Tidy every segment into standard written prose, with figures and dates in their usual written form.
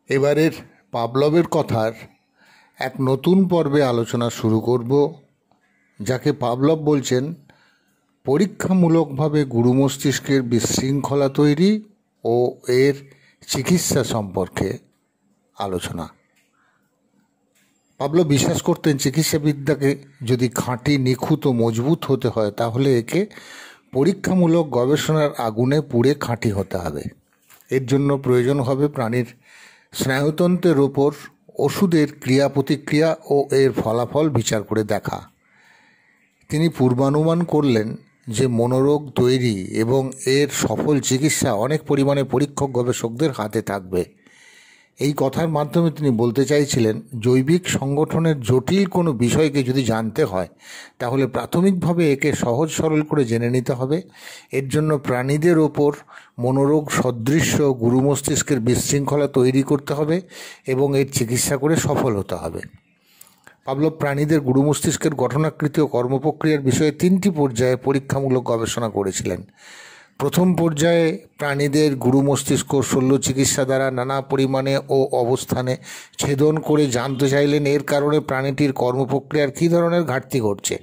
এবারের পাভলভের কথার এক নতুন পর্বে আলোচনা শুরু করব, যাকে পাভলভ বলছেন পরীক্ষামূলকভাবে গুরু মস্তিষ্কের বিশৃঙ্খলা তৈরি ও এর চিকিৎসা সম্পর্কে আলোচনা। পাভলভ বিশ্বাস করতেন চিকিৎসাবিদ্যাকে যদি খাঁটি, নিখুঁত ও মজবুত হতে হয় তাহলে একে পরীক্ষামূলক গবেষণার আগুনে পুড়ে খাঁটি হতে হবে। এর জন্য প্রয়োজন হবে প্রাণীর স্নায়ুতন্ত্রের ওপর ওষুধের ক্রিয়া প্রতিক্রিয়া ও এর ফলাফল বিচার করে দেখা। তিনি পূর্বানুমান করলেন যে মনোরোগ তৈরি এবং এর সফল চিকিৎসা অনেক পরিমাণে পরীক্ষক গবেষকদের হাতে থাকবে। এই কথার মাধ্যমে তিনি বলতে চাইছিলেন, জৈবিক সংগঠনের জটিল কোনো বিষয়কে যদি জানতে হয় তাহলে প্রাথমিকভাবে একে সহজ সরল করে জেনে নিতে হবে। এর জন্য প্রাণীদের ওপর মনোরোগ সদৃশ্য গুরু মস্তিষ্কের বিশৃঙ্খলা তৈরি করতে হবে এবং এর চিকিৎসা করে সফল হতে হবে। পাভলভ প্রাণীদের গুরু মস্তিষ্কের গঠনাকৃতি ও কর্মপ্রক্রিয়ার বিষয়ে 3টি পর্যায়ে পরীক্ষামূলক গবেষণা করেছিলেন। প্রথম পর্যায়ে প্রাণীদের গুরু মস্তিষ্ক শল্য চিকিৎসা দ্বারা নানা পরিমাণে ও অবস্থানে ছেদন করে জানতে চাইলেন এর কারণে প্রাণীটির কর্মপ্রক্রিয়ার কী ধরনের ঘাটতি ঘটছে।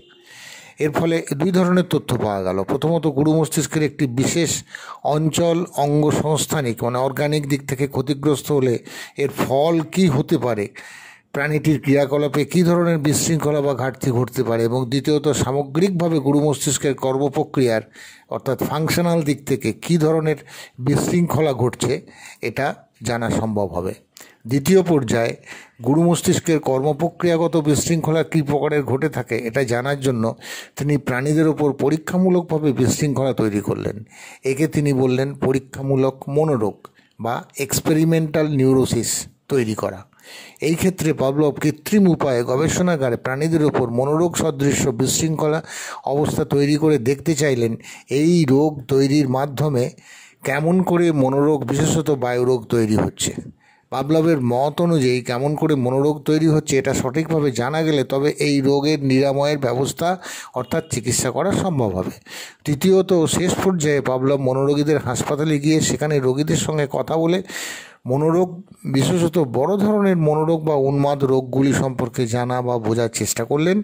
এর ফলে 2 ধরনের তথ্য পাওয়া গেল। প্রথমত, গুরু মস্তিষ্কের একটি বিশেষ অঞ্চল অঙ্গসংস্থানিক অর্গানিক দিক থেকে ক্ষতিগ্রস্ত হলে এর ফল কী হতে পারে, প্রাণীটির ক্রিয়াকলাপে কী ধরনের বিশৃঙ্খলা বা ঘাটতি ঘটতে পারে, এবং দ্বিতীয়ত, সামগ্রিকভাবে গুরু মস্তিষ্কের কর্মপ্রক্রিয়ার অর্থাৎ ফাংশনাল দিক থেকে কী ধরনের বিশৃঙ্খলা ঘটছে এটা জানা সম্ভব হবে। দ্বিতীয় পর্যায়ে গুরু মস্তিষ্কের কর্মপ্রক্রিয়াগত বিশৃঙ্খলা কী প্রকারের ঘটে থাকে এটা জানার জন্য তিনি প্রাণীদের ওপর পরীক্ষামূলকভাবে বিশৃঙ্খলা তৈরি করলেন। একে তিনি বললেন পরীক্ষামূলক মনোরোগ বা এক্সপেরিমেন্টাল নিউরোসিস তৈরি করা। এই ক্ষেত্রে পাভলভ কৃত্রিম উপায়ে গবেষণাগারে প্রাণীদের ওপর মনোরোগ সদৃশ্য বিশৃঙ্খলা অবস্থা তৈরি করে দেখতে চাইলেন এই রোগ তৈরির মাধ্যমে কেমন করে মনোরোগ, বিশেষত বায়ুরোগ তৈরি হচ্ছে। পাভলভের মত অনুযায়ী কেমন করে মনোরোগ তৈরি হচ্ছে এটা সঠিকভাবে জানা গেলে তবে এই রোগের নিরাময়ের ব্যবস্থা অর্থাৎ চিকিৎসা করা সম্ভব হবে। তৃতীয়ত, শেষ পর্যায়ে পাভলভ মনোরোগীদের হাসপাতালে গিয়ে সেখানে রোগীদের সঙ্গে কথা বলে মনোরোগ, বিশেষত বড় ধরনের মনোরোগ বা উন্মাদ রোগগুলি সম্পর্কে জানা বা বোঝার চেষ্টা করলেন।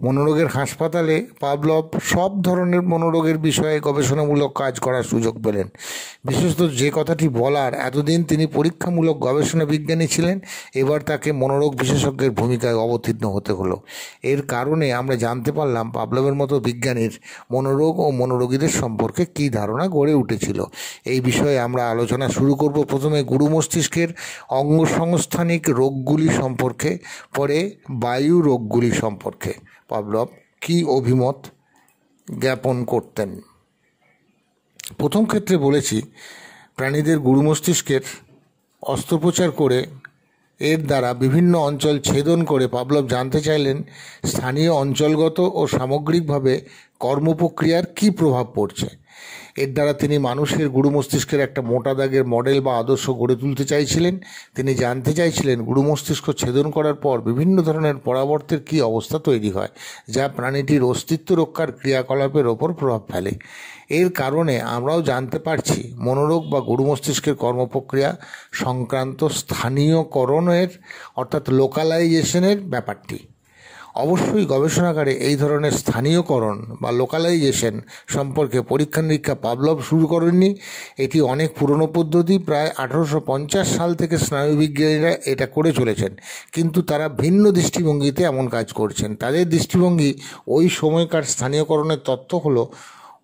মনোরোগের হাসপাতালে পাভলভ সব ধরনের মনোরোগের বিষয়ে গবেষণামূলক কাজ করার সুযোগ পেলেন। বিশেষত যে কথাটি বলার, এতদিন তিনি পরীক্ষামূলক গবেষণা বিজ্ঞানী ছিলেন, এবার তাকে মনোরোগ বিশেষজ্ঞের ভূমিকায় অবতীর্ণ হতে হলো। এর কারণে আমরা জানতে পারলাম পাভলভের মতো বিজ্ঞানীর মনোরোগ ও মনোরোগীদের সম্পর্কে কী ধারণা গড়ে উঠেছিল। এই বিষয়ে আমরা আলোচনা শুরু করব। প্রথমে গুরু মস্তিষ্কের অঙ্গসংস্থানিক রোগগুলি সম্পর্কে, পরে বায়ু রোগগুলি সম্পর্কে পাভলভ কী অভিমত জ্ঞাপন করতেন। প্রথম ক্ষেত্রে বলেছি, প্রাণীদের গুরু মস্তিষ্কের অস্ত্রোপচার করে এর দ্বারা বিভিন্ন অঞ্চল ছেদন করে পাভলভ জানতে চাইলেন স্থানীয় অঞ্চলগত ও সামগ্রিকভাবে কর্মপ্রক্রিয়ার কী প্রভাব পড়ছে। এর দ্বারা তিনি মানুষের গুরু মস্তিষ্কের একটা মোটা দাগের মডেল বা আদর্শ গড়ে তুলতে চাইছিলেন। তিনি জানতে চাইছিলেন গুরু মস্তিষ্ক ছেদন করার পর বিভিন্ন ধরনের পরাবর্তের কী অবস্থা তৈরি হয়, যা প্রাণীটির অস্তিত্ব রক্ষার ক্রিয়াকলাপের ওপর প্রভাব ফেলে। এর কারণে আমরাও জানতে পারছি মনোরোগ বা গুরু মস্তিষ্কের কর্মপ্রক্রিয়া সংক্রান্ত স্থানীয়করণের অর্থাৎ লোকালাইজেশনের ব্যাপারটি। অবশ্যই গবেষণাগারে এই ধরনের স্থানীয়করণ বা লোকালাইজেশন সম্পর্কে পরীক্ষা নিরীক্ষা পাভলভ শুরু করেননি। এটি অনেক পুরনো পদ্ধতি। প্রায় 1850 সাল থেকে স্নায়ুবিজ্ঞানীরা এটা করে চলেছেন, কিন্তু তারা ভিন্ন দৃষ্টিভঙ্গিতে এমন কাজ করছেন। তাদের দৃষ্টিভঙ্গি ওই সময়কার স্থানীয়করণের তত্ত্ব হলো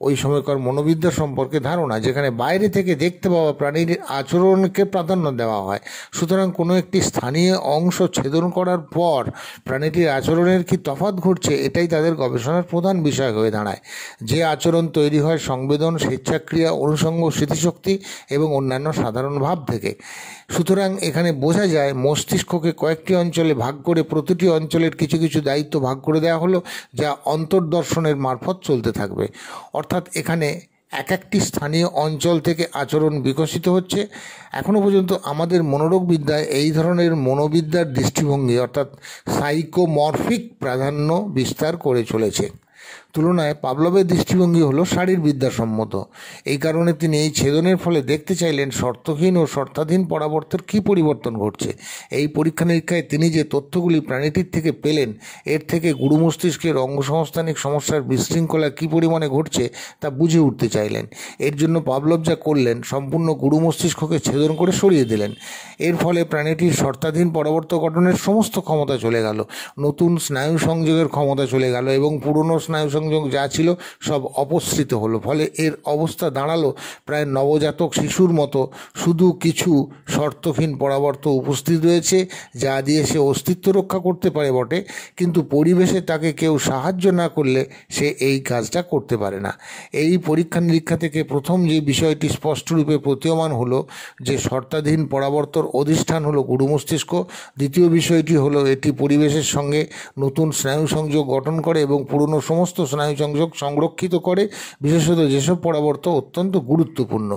ওই সময়কার মনোবিদ্যা সম্পর্কে ধারণা, যেখানে বাইরে থেকে দেখতে পাওয়া প্রাণীর আচরণকে প্রাধান্য দেওয়া হয়। সুতরাং কোনো একটি স্থানীয় অংশ ছেদন করার পর প্রাণীটির আচরণের কী তফাৎ ঘটছে এটাই তাদের গবেষণার প্রধান বিষয় হয়ে দাঁড়ায়। যে আচরণ তৈরি হয় সংবেদন, স্বেচ্ছাক্রিয়া, অনুষঙ্গ, স্মৃতিশক্তি এবং অন্যান্য সাধারণ ভাব থেকে। সুতরাং এখানে বোঝা যায় মস্তিষ্ককে কয়েকটি অঞ্চলে ভাগ করে প্রতিটি অঞ্চলের কিছু কিছু দায়িত্ব ভাগ করে দেওয়া হলো, যা অন্তর্দর্শনের মারফত চলতে থাকবে। অর্থাৎ এখানে এক একটি স্থানীয় অঞ্চল থেকে আচরণ বিকশিত হচ্ছে। এখনও পর্যন্ত আমাদের মনোরোগবিদ্যায় এই ধরনের মনোবিদ্যার দৃষ্টিভঙ্গি অর্থাৎ সাইকোমরফিক প্রাধান্য বিস্তার করে চলেছে। তুলনায় পাভলভের দৃষ্টিভঙ্গি হলো শারীরবিদ্যাসম্মত। এই কারণে তিনি এই ছেদনের ফলে দেখতে চাইলেন শর্তহীন ও শর্তাধীন পরাবর্তের কী পরিবর্তন ঘটছে। এই পরীক্ষা নিরীক্ষায় তিনি যে তথ্যগুলি প্রাণীটির থেকে পেলেন, এর থেকে গুরু মস্তিষ্কের অঙ্গসংস্থানিক সমস্যার বিশৃঙ্খলা কী পরিমাণে ঘটছে তা বুঝে উঠতে চাইলেন। এর জন্য পাভলভ যা করলেন, সম্পূর্ণ গুরু মস্তিষ্ককে ছেদন করে সরিয়ে দিলেন। এর ফলে প্রাণীটির শর্তাধীন পরাবর্ত গঠনের সমস্ত ক্ষমতা চলে গেল, নতুন স্নায়ু সংযোগের ক্ষমতা চলে গেল এবং পুরনো স্নায়ু সংযোগ যা ছিল সব অপসৃত হলো। ফলে এর অবস্থা দাঁড়ালো প্রায় নবজাতক শিশুর মতো, শুধু কিছু শর্তহীন পরাবর্ত উপস্থিত রয়েছে যা দিয়ে সে অস্তিত্ব রক্ষা করতে পারে বটে, কিন্তু পরিবেশে তাকে কেউ সাহায্য না করলে সে এই কাজটা করতে পারে না। এই পরীক্ষা নিরীক্ষা থেকে প্রথম যে বিষয়টি স্পষ্টরূপে প্রতীয়মান হলো যে শর্তাধীন পরাবর্তর অধিষ্ঠান হলো গুরু মস্তিষ্ক। দ্বিতীয় বিষয়টি হলো এটি পরিবেশের সঙ্গে নতুন স্নায়ু সংযোগ গঠন করে এবং পুরনো সমস্ত স্নায়ু সংযোগ সংরক্ষিত করে, বিশেষত যেসব পরাবর্ত অত্যন্ত গুরুত্বপূর্ণ।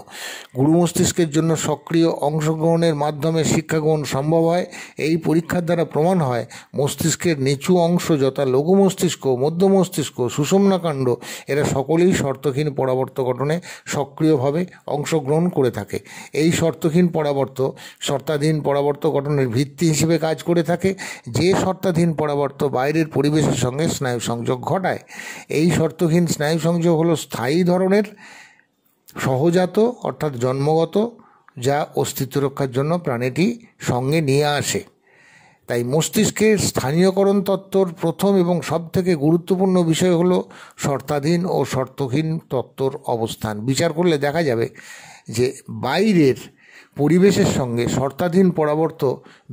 গুরু মস্তিষ্কের জন্য সক্রিয় অংশগ্রহণের মাধ্যমে শিক্ষা গ্রহণ সম্ভব হয়। এই পরীক্ষার দ্বারা প্রমাণ হয় মস্তিষ্কের নিচু অংশ যথা লঘু মস্তিষ্ক, মধ্য মস্তিষ্ক, সুষুম্নাকাণ্ড এরা সকলেই শর্তহীন পরাবর্ত গঠনে সক্রিয়ভাবে অংশগ্রহণ করে থাকে। এই শর্তহীন পরাবর্ত শর্তাধীন পরাবর্ত গঠনের ভিত্তি হিসেবে কাজ করে থাকে। যে শর্তাধীন পরাবর্ত বাইরের পরিবেশের সঙ্গে স্নায়ু সংযোগ ঘটায়। এই শর্তহীন স্নায়ু সংযোগ হলো স্থায়ী ধরনের, সহজাত অর্থাৎ জন্মগত, যা অস্তিত্ব রক্ষার জন্য প্রাণীটি সঙ্গে নিয়ে আসে। তাই মস্তিষ্কের স্থানীয়করণ তত্ত্বর প্রথম এবং সবথেকে গুরুত্বপূর্ণ বিষয় হলো শর্তাধীন ও শর্তহীন তত্ত্বর অবস্থান। বিচার করলে দেখা যাবে যে বাইরের পরিবেশের সঙ্গে শর্তাধীন পরাবর্ত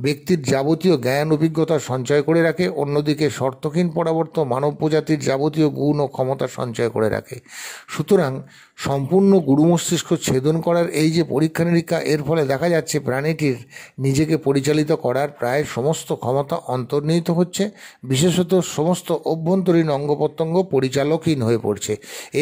ব্যক্তির যাবতীয় জ্ঞান অভিজ্ঞতা সঞ্চয় করে রাখে, অন্যদিকে শর্তহীন পরাবর্ত মানব প্রজাতির যাবতীয় গুণ ও ক্ষমতা সঞ্চয় করে রাখে। সুতরাং সম্পূর্ণ গুরু মস্তিষ্ক ছেদন করার এই যে পরীক্ষা নিরীক্ষা, এর ফলে দেখা যাচ্ছে প্রাণীটির নিজেকে পরিচালিত করার প্রায় সমস্ত ক্ষমতা অন্তর্নিহিত হচ্ছে, বিশেষত সমস্ত অভ্যন্তরীণ অঙ্গ প্রত্যঙ্গ পরিচালকহীন হয়ে পড়ছে।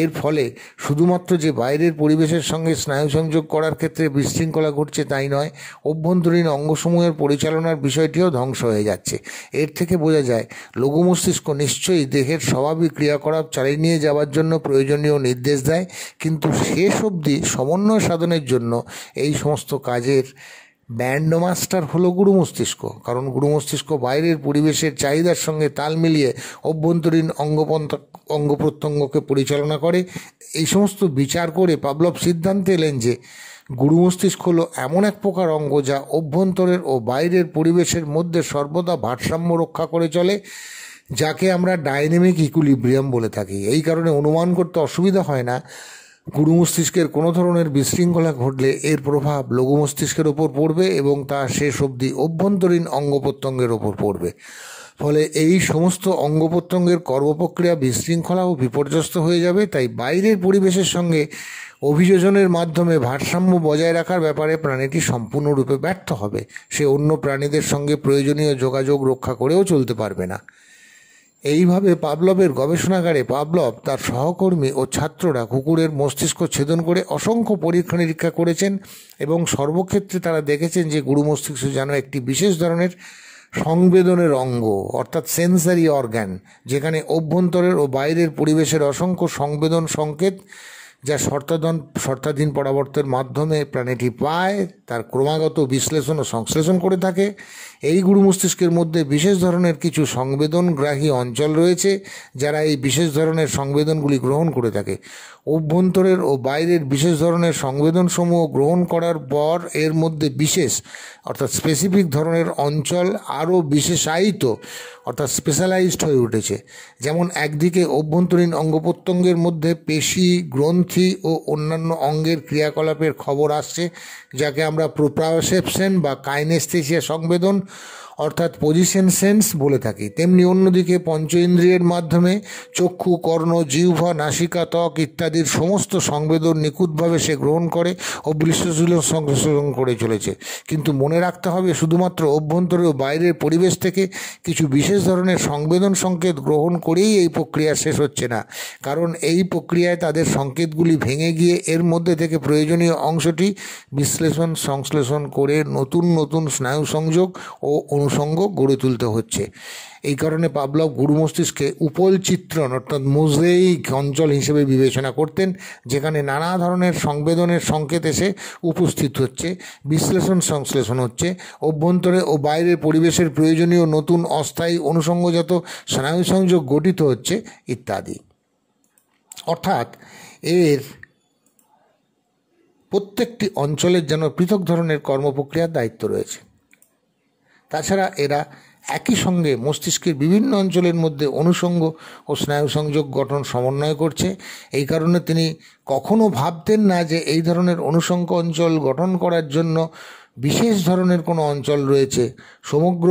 এর ফলে শুধুমাত্র যে বাইরের পরিবেশের সঙ্গে স্নায়ু সংযোগ করার ক্ষেত্রে বিশৃঙ্খলা ঘটছে তাই নয়, অভ্যন্তরীণ অঙ্গসমূহের পরিচালনার বিষয়টিও ধ্বংস হয়ে যাচ্ছে। এর থেকে বোঝা যায় লঘু মস্তিষ্ক নিশ্চয়ই দেহের স্বাভাবিক ক্রিয়াকলাপ চালিয়ে নিয়ে যাওয়ার জন্য প্রয়োজনীয় নির্দেশ দেয়, কিন্তু শেষ অবধি সমন্বয় সাধনের জন্য এই সমস্ত কাজের ব্যান্ড মাস্টার হলো গুরু মস্তিষ্ক। কারণ গুরু মস্তিষ্ক বাইরের পরিবেশের চাহিদার সঙ্গে তাল মিলিয়ে অভ্যন্তরীণ অঙ্গ প্রত্যঙ্গকে পরিচালনা করে। এই সমস্ত বিচার করে পাভলভ সিদ্ধান্তে এলেন যে গুরু মস্তিষ্ক হলো এমন এক প্রকার অঙ্গ যা অভ্যন্তরের ও বাইরের পরিবেশের মধ্যে সর্বদা ভারসাম্য রক্ষা করে চলে, যাকে আমরা ডাইনামিক ইকুইলিব্রিয়াম বলে থাকি। এই কারণে অনুমান করতে অসুবিধা হয় না গুরু মস্তিষ্কের কোনো ধরনের বিশৃঙ্খলা ঘটলে এর প্রভাব লঘু মস্তিষ্কের ওপর পড়বে এবং তা শেষ অবধি অভ্যন্তরীণ অঙ্গ প্রত্যঙ্গের ওপর পড়বে। ফলে এই সমস্ত অঙ্গ প্রত্যঙ্গের কর্মপ্রক্রিয়া বিশৃঙ্খলা ও বিপর্যস্ত হয়ে যাবে। তাই বাইরের পরিবেশের সঙ্গে অভিযোজনের মাধ্যমে ভারসাম্য বজায় রাখার ব্যাপারে প্রাণীটি সম্পূর্ণরূপে ব্যর্থ হবে। সে অন্য প্রাণীদের সঙ্গে প্রয়োজনীয় যোগাযোগ রক্ষা করেও চলতে পারবে না। এইভাবে পাভলভের গবেষণাগারে পাভলভ, তার সহকর্মী ও ছাত্ররা কুকুরের মস্তিষ্ক ছেদন করে অসংখ্য পরীক্ষা নিরীক্ষা করেছেন এবং সর্বক্ষেত্রে তারা দেখেছেন যে গুরু মস্তিষ্ক যেন একটি বিশেষ ধরনের সংবেদনের অঙ্গ, অর্থাৎ সেন্সারি অর্গ্যান, যেখানে অভ্যন্তরের ও বাইরের পরিবেশের অসংখ্য সংবেদন সংকেত যা শর্তাধীন পরাবর্তের মাধ্যমে প্রাণীটি পায় তার ক্রমাগত বিশ্লেষণ ও সংশ্লেষণ করে থাকে। এই গুরু মস্তিষ্কের মধ্যে বিশেষ ধরনের কিছু সংবেদনগ্রাহী অঞ্চল রয়েছে যারা এই বিশেষ ধরনের সংবেদনগুলি গ্রহণ করে থাকে। অভ্যন্তরের ও বাইরের বিশেষ ধরনের সংবেদনসমূহ গ্রহণ করার পর এর মধ্যে বিশেষ অর্থাৎ স্পেসিফিক ধরনের অঞ্চল আরও বিশেষায়িত অর্থাৎ স্পেশালাইজড হয়ে উঠেছে। যেমন একদিকে অভ্যন্তরীণ অঙ্গ প্রত্যঙ্গের মধ্যে পেশি, গ্রন্থি ও অন্যান্য অঙ্গের ক্রিয়াকলাপের খবর আসছে, যাকে আমরা প্রোপ্রায়োসেপশন বা কাইনেস্থেসিয়া সংবেদন অর্থাৎ পজিশন সেন্স বলে থাকি। তেমনি অন্যদিকে পঞ্চ ইন্দ্রিয়ের মাধ্যমে চক্ষু, কর্ণ, জিহ্বা, নাসিকা, ত্বক ইত্যাদির সমস্ত সংবেদন নিখুঁতভাবে সে গ্রহণ করে ও বিশ্লেষণ সংশ্লেষণ করে চলেছে। কিন্তু মনে রাখতে হবে শুধুমাত্র অভ্যন্তরে ও বাইরের পরিবেশ থেকে কিছু বিশেষ ধরনের সংবেদন সংকেত গ্রহণ করেই এই প্রক্রিয়া শেষ হচ্ছে না, কারণ এই প্রক্রিয়ায় তাদের সংকেত সংকেতগুলি ভেঙে গিয়ে এর মধ্যে থেকে প্রয়োজনীয় অংশটি বিশ্লেষণ সংশ্লেষণ করে নতুন নতুন স্নায়ু সংযোগ ও অনুষঙ্গ গড়ে তুলতে হচ্ছে। এই কারণে পাভলভ গুরু মস্তিষ্কে উপল চিত্রণ অর্থাৎ মোজাইক অঞ্চল হিসেবে বিবেচনা করতেন, যেখানে নানা ধরনের সংবেদনের সংকেত এসে উপস্থিত হচ্ছে, বিশ্লেষণ সংশ্লেষণ হচ্ছে, অভ্যন্তরে ও বাইরের পরিবেশের প্রয়োজনীয় নতুন অস্থায়ী অনুষঙ্গজাত স্নায়ু সংযোগ গঠিত হচ্ছে ইত্যাদি। অর্থাৎ এর প্রত্যেকটি অঞ্চলের যেন পৃথক ধরনের কর্মপ্রক্রিয়ার দায়িত্ব রয়েছে। তাছাড়া এরা একই সঙ্গে মস্তিষ্কের বিভিন্ন অঞ্চলের মধ্যে অনুষঙ্গ ও স্নায়ু সংযোগ গঠন সমন্বয় করছে। এই কারণে তিনি কখনো ভাবতেন না যে এই ধরনের অনুষঙ্গ অঞ্চল গঠন করার জন্য বিশেষ ধরনের কোনো অঞ্চল রয়েছে। সমগ্র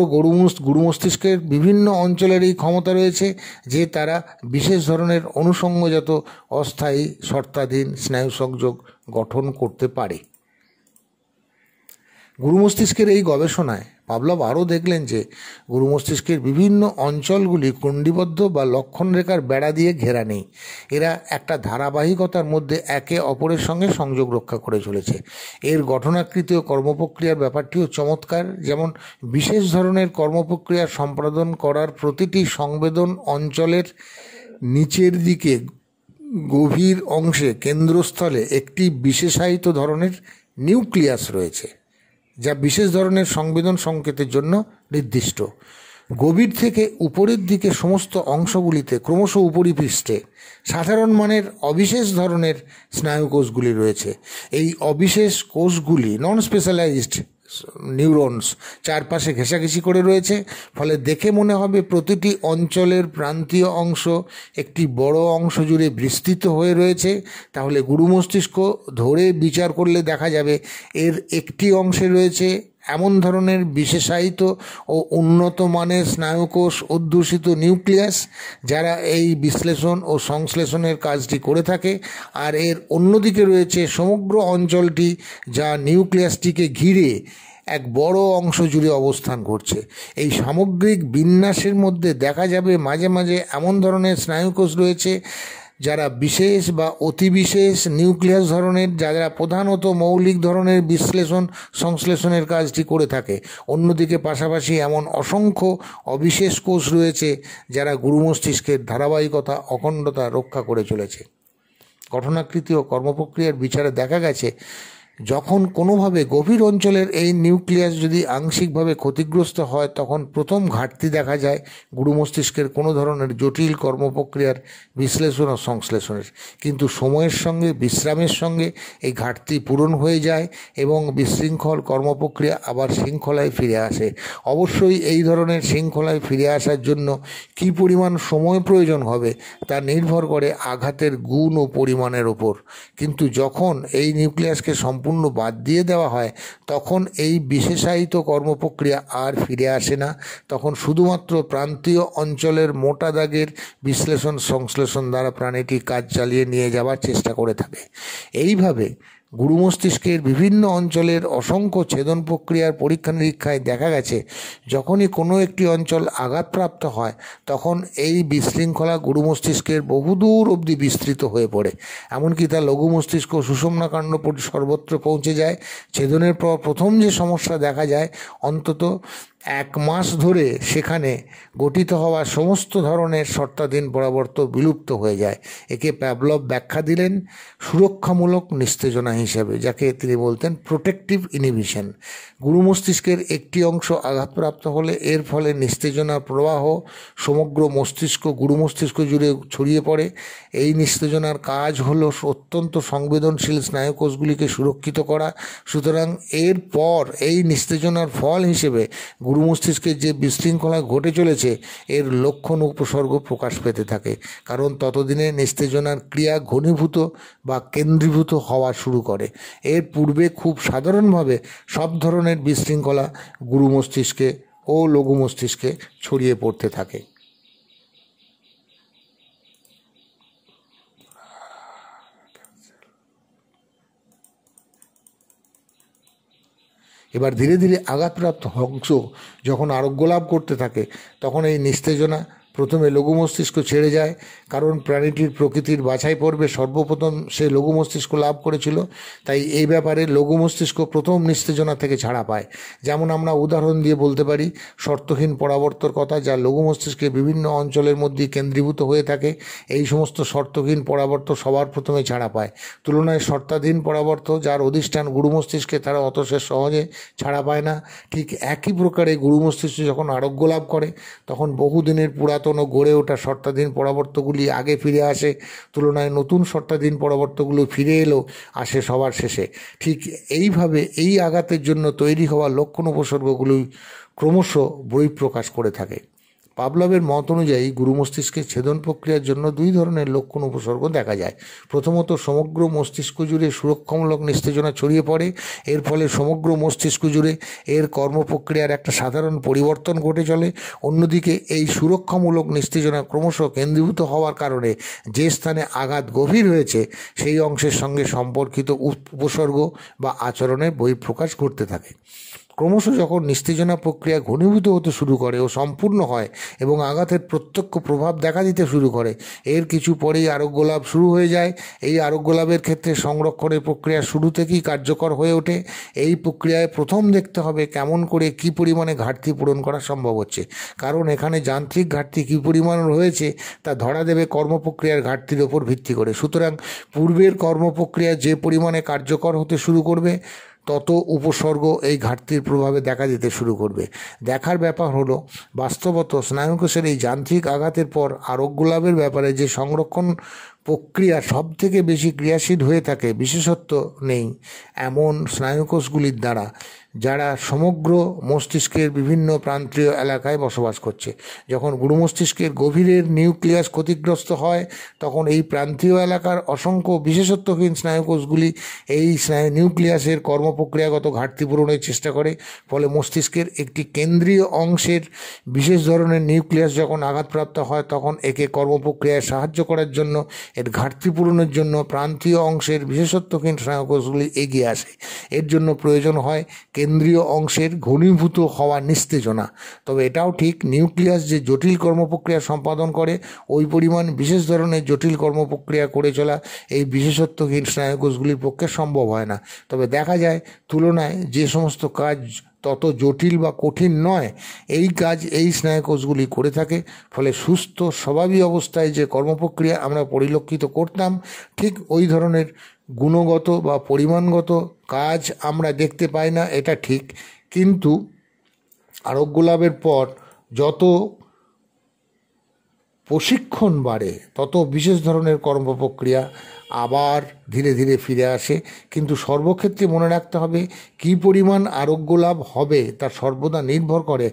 গুরু মস্তিষ্কের বিভিন্ন অঞ্চলের এই ক্ষমতা রয়েছে যে তারা বিশেষ ধরনের অনুষঙ্গজাত অস্থায়ী শর্তাধীন স্নায়ু সংযোগ গঠন করতে পারে। গুরু মস্তিষ্কের এই গবেষণায় পাভলভ আরও দেখলেন যে গুরু মস্তিষ্কের বিভিন্ন অঞ্চলগুলি কুণ্ডীবদ্ধ বা লক্ষণরেখার বেড়া দিয়ে ঘেরা নেই। এরা একটা ধারাবাহিকতার মধ্যে একে অপরের সঙ্গে সংযোগ রক্ষা করে চলেছে। এর গঠনাকৃতি ও কর্মপ্রক্রিয়ার ব্যাপারটিও চমৎকার। যেমন বিশেষ ধরনের কর্মপ্রক্রিয়া সম্পাদন করার প্রতিটি সংবেদন অঞ্চলের নিচের দিকে গভীর অংশে কেন্দ্রস্থলে একটি বিশেষায়িত ধরনের নিউক্লিয়াস রয়েছে, যা বিশেষ ধরনের সংবেদন সংকেতের জন্য নির্দিষ্ট। গভীর থেকে উপরের দিকে সমস্ত অংশগুলিতে ক্রমশ উপরিপৃষ্ঠে সাধারণ মানের অবিশেষ ধরনের স্নায়ু কোষগুলি রয়েছে। এই অবিশেষ কোষগুলি নন স্পেশালাইজড নিউরনস চারপাশে ঘেঁষাঘেঁষি করে রয়েছে, ফলে দেখে মনে হবে প্রতিটি অঞ্চলের প্রান্তীয় অংশ একটি বড় অংশ জুড়ে বিস্তৃত হয়ে রয়েছে। তাহলে গুরু মস্তিষ্ক ধরে বিচার করলে দেখা যাবে এর একটি অংশে রয়েছে এমন ধরনের বিশেষায়িত ও উন্নত মানের স্নায়ুকোষ অধ্যুষিত নিউক্লিয়াস, যারা এই বিশ্লেষণ ও সংশ্লেষণের কাজটি করে থাকে, আর এর অন্যদিকে রয়েছে সমগ্র অঞ্চলটি যা নিউক্লিয়াসটিকে ঘিরে এক বড় অংশ জুড়ে অবস্থান করছে। এই সামগ্রিক বিন্যাসের মধ্যে দেখা যাবে মাঝে মাঝে এমন ধরনের স্নায়ুকোষ রয়েছে যারা বিশেষ বা অতিবিশেষ নিউক্লিয়াস ধরনের, যারা প্রধানত মৌলিক ধরনের বিশ্লেষণ সংশ্লেষণের কাজটি করে থাকে। অন্যদিকে পাশাপাশি এমন অসংখ্য অবিশেষ কোষ রয়েছে যারা গুরু মস্তিষ্কের ধারাবাহিকতা অখণ্ডতা রক্ষা করে চলেছে। গঠনাকৃতি ও কর্মপ্রক্রিয়ার বিচারে দেখা গেছে যখন কোনোভাবে গভীর অঞ্চলের এই নিউক্লিয়াস যদি আংশিকভাবে ক্ষতিগ্রস্ত হয়, তখন প্রথম ঘাটতি দেখা যায় গুরু মস্তিষ্কের কোনো ধরনের জটিল কর্মপ্রক্রিয়ার বিশ্লেষণ ও সংশ্লেষণের। কিন্তু সময়ের সঙ্গে বিশ্রামের সঙ্গে এই ঘাটতি পূরণ হয়ে যায় এবং বিশৃঙ্খল কর্মপ্রক্রিয়া আবার শৃঙ্খলায় ফিরে আসে। অবশ্যই এই ধরনের শৃঙ্খলায় ফিরে আসার জন্য কী পরিমাণ সময় প্রয়োজন হবে তা নির্ভর করে আঘাতের গুণ ও পরিমাণের ওপর। কিন্তু যখন এই নিউক্লিয়াসকে সম্পূর্ণ বাদ দিয়ে দেওয়া হয়, তখন এই বিশেষায়িত কর্মপ্রক্রিয়া আর ফিরে আসে না। তখন শুধুমাত্র প্রান্তীয় অঞ্চলের মোটা দাগের বিশ্লেষণ সংশ্লেষণ দ্বারা প্রাণীটি কাজ চালিয়ে নিয়ে যাওয়ার চেষ্টা করে থাকে। এইভাবে গুরু মস্তিষ্কের বিভিন্ন অঞ্চলের অসংখ্য ছেদন প্রক্রিয়ার পরীক্ষা নিরীক্ষায় দেখা গেছে যখনই কোনো একটি অঞ্চল আঘাতপ্রাপ্ত হয়, তখন এই বিশৃঙ্খলা গুরু মস্তিষ্কের বহুদূর অবধি বিস্তৃত হয়ে পড়ে। এমনকি তা লঘু মস্তিষ্ক সুষুম্নাকাণ্ড সর্বত্র পৌঁছে যায়। ছেদনের পর প্রথম যে সমস্যা দেখা যায়, অন্তত 1 মাস ধরে সেখানে গঠিত হওয়া সমস্ত ধরনের শর্তাধীন পরাবর্ত বিলুপ্ত হয়ে যায়। একে পাভলভ ব্যাখ্যা দিলেন সুরক্ষামূলক নিস্তেজনা হিসেবে, যাকে তিনি বলতেন প্রোটেক্টিভ ইনহিবিশন। গুরু মস্তিষ্কের একটি অংশ আঘাতপ্রাপ্ত হলে এর ফলে নিস্তেজনার প্রবাহ সমগ্র মস্তিষ্ক গুরু মস্তিষ্ক জুড়ে ছড়িয়ে পড়ে। এই নিস্তেজনার কাজ হলো অত্যন্ত সংবেদনশীল স্নায়ুকোষগুলিকে সুরক্ষিত করা। সুতরাং এরপর এই নিস্তেজনার ফল হিসেবে গুরু মস্তিষ্কে যে বিশৃঙ্খলা ঘটে চলেছে এর লক্ষণ উপসর্গ প্রকাশ পেতে থাকে, কারণ ততদিনে নিস্তেজনার ক্রিয়া ঘনীভূত বা কেন্দ্রীভূত হওয়া শুরু করে। এর পূর্বে খুব সাধারণভাবে সব ধরনের বিশৃঙ্খলা গুরু মস্তিষ্কে ও লঘু মস্তিষ্কে ছড়িয়ে পড়তে থাকে। এবার ধীরে ধীরে আঘাতপ্রাপ্ত অংশ যখন আরোগ্য লাভ করতে থাকে, তখন এই নিস্তেজনা প্রথমে লঘু মস্তিষ্ক ছেড়ে যায়, কারণ প্রাণীটির প্রকৃতির বাছাই পর্বে সর্বপ্রথম সে লঘু মস্তিষ্ক লাভ করেছিল। তাই এই ব্যাপারে লঘু মস্তিষ্ক প্রথম নিস্তেজনা থেকে ছাড়া পায়। যেমন আমরা উদাহরণ দিয়ে বলতে পারি শর্তহীন পরাবর্তর কথা, যা লঘু মস্তিষ্কে বিভিন্ন অঞ্চলের মধ্যে কেন্দ্রীভূত হয়ে থাকে। এই সমস্ত শর্তহীন পরাবর্ত সবার প্রথমে ছাড়া পায়। তুলনায় শর্তাধীন পরাবর্ত, যার অধিষ্ঠান গুরু মস্তিষ্কে, তারা অত সে সহজে ছাড়া পায় না। ঠিক একই প্রকারে গুরু মস্তিষ্ক যখন আরোগ্য লাভ করে, তখন বহুদিনের পুরাতন ও গড়ে ওঠা শর্তাধীন পরাবর্তগুলি আগে ফিরে আসে। তুলনায় নতুন শর্তাধীন পরাবর্তগুলো ফিরে এলেও আসে সবার শেষে। ঠিক এইভাবে এই আঘাতের জন্য তৈরি হওয়া লক্ষণ উপসর্গগুলি ক্রমশ বহিঃপ্রকাশ করে থাকে। পাভলভের মত অনুযায়ী গুরু মস্তিষ্কের ছেদন প্রক্রিয়ার জন্য দুই ধরনের লক্ষণ উপসর্গ দেখা যায়। প্রথমত, সমগ্র মস্তিষ্ক জুড়ে সুরক্ষামূলক নিস্তেজনা ছড়িয়ে পড়ে। এর ফলে সমগ্র মস্তিষ্ক জুড়ে এর কর্মপ্রক্রিয়ার একটা সাধারণ পরিবর্তন ঘটে চলে। অন্যদিকে এই সুরক্ষামূলক নিস্তেজনা ক্রমশ কেন্দ্রীভূত হওয়ার কারণে যে স্থানে আঘাত গভীর হয়েছে সেই অংশের সঙ্গে সম্পর্কিত উপসর্গ বা আচরণের বহিঃপ্রকাশ ঘটতে থাকে। ক্রমশ যখন নিস্তেজনা প্রক্রিয়া ঘনীভূত হতে শুরু করে ও সম্পূর্ণ হয় এবং আঘাতের প্রত্যক্ষ প্রভাব দেখা দিতে শুরু করে, এর কিছু পরেই আরোগ্য লাভ শুরু হয়ে যায়। এই আরোগ্য লাভের ক্ষেত্রে সংরক্ষণের প্রক্রিয়া শুরু থেকেই কার্যকর হয়ে ওঠে। এই প্রক্রিয়ায় প্রথম দেখতে হবে কেমন করে কী পরিমাণে ঘাটতি পূরণ করা সম্ভব হচ্ছে, কারণ এখানে যান্ত্রিক ঘাটতি কী পরিমাণ রয়েছে তা ধরা দেবে কর্মপ্রক্রিয়ার ঘাটতির ওপর ভিত্তি করে। সুতরাং পূর্বের কর্মপ্রক্রিয়া যে পরিমাণে কার্যকর হতে শুরু করবে, তত উপসর্গ এই ঘাটতির প্রভাবে দেখা দিতে শুরু করবে। দেখার ব্যাপার হলো, বাস্তবত স্নায়ুকোষের এই যান্ত্রিক আঘাতের পর আরোগ্য লাভের ব্যাপারে যে সংরক্ষণ প্রক্রিয়া সব থেকে বেশি ক্রিয়াশীল হয়ে থাকে, বিশেষত্ব নেই এমন স্নায়ুকোষগুলির দ্বারা, যারা সমগ্র মস্তিষ্কের বিভিন্ন প্রান্তীয় এলাকায় বসবাস করছে। যখন গুরু মস্তিষ্কের গভীরের নিউক্লিয়াস ক্ষতিগ্রস্ত হয়, তখন এই প্রান্তীয় এলাকার অসংখ্য বিশেষত্বহীন স্নায়ুকোষগুলি এই নিউক্লিয়াসের কর্মপ্রক্রিয়াগত ঘাটতি পূরণের চেষ্টা করে। ফলে মস্তিষ্কের একটি কেন্দ্রীয় অংশের বিশেষ ধরনের নিউক্লিয়াস যখন আঘাতপ্রাপ্ত হয়, তখন একে কর্মপ্রক্রিয়ায় সাহায্য করার জন্য, এর ঘাটতি পূরণের জন্য প্রান্তীয় অংশের বিশেষত্বহীন স্নায়ুকোষগুলি এগিয়ে আসে। এর জন্য প্রয়োজন হয় কেন্দ্রীয় অংশের ঘনীভূত হওয়া নিস্তেজনা। তবে এটাও ঠিক, নিউক্লিয়াস যে জটিল কর্মপ্রক্রিয়া সম্পাদন করে, ওই পরিমাণ বিশেষ ধরনের জটিল কর্মপ্রক্রিয়া করে চলা এই বিশেষত্বহীন স্নায়ুকোষগুলির পক্ষে সম্ভব হয় না। তবে দেখা যায় তুলনায় যে সমস্ত কাজ তত জটিল বা কঠিন নয়, এই কাজ এই স্নায়ুকোষগুলি করে থাকে। ফলে সুস্থ স্বাভাবিক অবস্থায় যে কর্মপ্রক্রিয়া আমরা পরিলক্ষিত করতাম, ঠিক ওই ধরনের গুণগত বা পরিমাণগত কাজ আমরা দেখতে পাই না, এটা ঠিক। কিন্তু আরোগ্য লাভের পর যত প্রশিক্ষণ বাড়ে, তত বিশেষ ধরনের কর্মপ্রক্রিয়া আবার ধীরে ধীরে ফিরে আসে। কিন্তু সর্বক্ষেত্রে মনে রাখতে হবে, কী পরিমাণ আরোগ্য লাভ হবে তা সর্বদা নির্ভর করে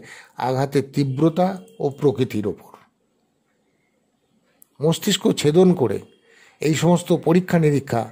আঘাতের তীব্রতা ও প্রকৃতির ওপর। মস্তিষ্ক ছেদন করে এই সমস্ত পরীক্ষা নিরীক্ষা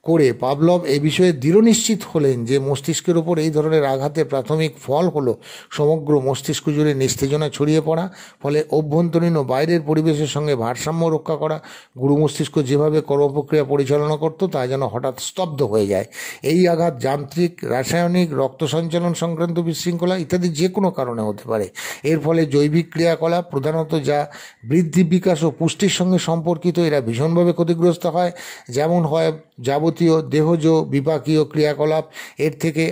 করে পাভলভ এই বিষয়ে দৃঢ় নিশ্চিত হলেন যে মস্তিষ্কের ওপর এই ধরনের আঘাতের প্রাথমিক ফল হলো সমগ্র মস্তিষ্ক জুড়ে নিস্তেজনা ছড়িয়ে পড়া। ফলে অভ্যন্তরীণ ও বাইরের পরিবেশের সঙ্গে ভারসাম্য রক্ষা করা। গুরু মস্তিষ্ক যেভাবে কর্মপ্রক্রিয়া পরিচালনা করত, তা যেন হঠাৎ স্তব্ধ হয়ে যায়। এই আঘাত যান্ত্রিক, রাসায়নিক, রক্ত সঞ্চালন সংক্রান্ত বিশৃঙ্খলা ইত্যাদি যে কোনো কারণে হতে পারে। এর ফলে জৈবিক ক্রিয়াকলাপ, প্রধানত যা বৃদ্ধি, বিকাশ ও পুষ্টির সঙ্গে সম্পর্কিত, এরা ভীষণভাবে ক্ষতিগ্রস্ত হয়। যেমন হয় যাবতীয় দেহজ বিপাকীয় ক্রিয়াকলাপ। এর থেকে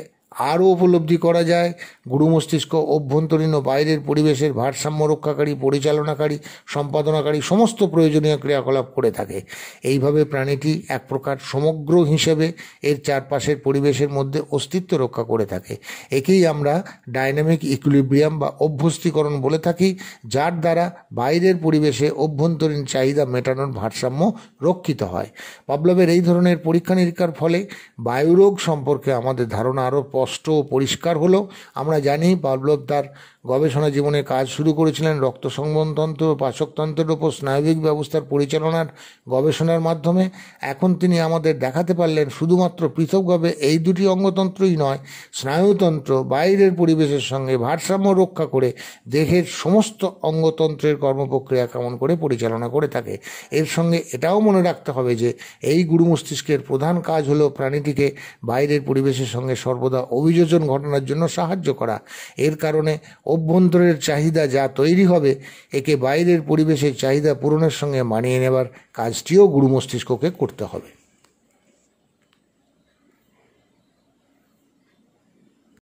আরও উপলব্ধি করা যায় গুরু মস্তিষ্ক অভ্যন্তরীণ ও বাইরের পরিবেশের ভারসাম্য রক্ষাকারী, পরিচালনাকারী, সম্পাদনাকারী সমস্ত প্রয়োজনীয় ক্রিয়াকলাপ করে থাকে। এইভাবে প্রাণীটি এক প্রকার সমগ্র হিসেবে এর চারপাশের পরিবেশের মধ্যে অস্তিত্ব রক্ষা করে থাকে। একেই আমরা ডাইনামিক ইকুইলিব্রিয়াম বা অভ্যস্তীকরণ বলে থাকি, যার দ্বারা বাইরের পরিবেশে অভ্যন্তরীণ চাহিদা মেটানোর ভারসাম্য রক্ষিত হয়। পাভলভের এই ধরনের পরীক্ষা নিরীক্ষার ফলে বায়ুরোগ সম্পর্কে আমাদের ধারণা আরও স্পষ্ট ও পরিষ্কার হলো। আমরা জানি পাভলভ তার গবেষণা জীবনে কাজ শুরু করেছিলেন রক্ত সংবহনতন্ত্র ও পাচকতন্ত্রের উপর স্নায়বিক ব্যবস্থার পরিচালনার গবেষণার মাধ্যমে। এখন তিনি আমাদের দেখাতে পারলেন শুধুমাত্র পৃথকভাবে এই দুটি অঙ্গতন্ত্রই নয়, স্নায়ুতন্ত্র বাইরের পরিবেশের সঙ্গে ভারসাম্য রক্ষা করে দেহের সমস্ত অঙ্গতন্ত্রের কর্মপ্রক্রিয়া কেমন করে পরিচালনা করে থাকে। এর সঙ্গে এটাও মনে রাখতে হবে যে এই গুরু মস্তিষ্কের প্রধান কাজ হলো প্রাণীটিকে বাইরের পরিবেশের সঙ্গে সর্বদা অভিযোজন ঘটানোর জন্য সাহায্য করা। এর কারণে অভ্যন্তরের চাহিদা যা তৈরি হবে একে বাইরের পরিবেশের চাহিদা পূরণের সঙ্গে মানিয়ে নেবার কাজটিও গুরু মস্তিষ্ককে করতে হবে।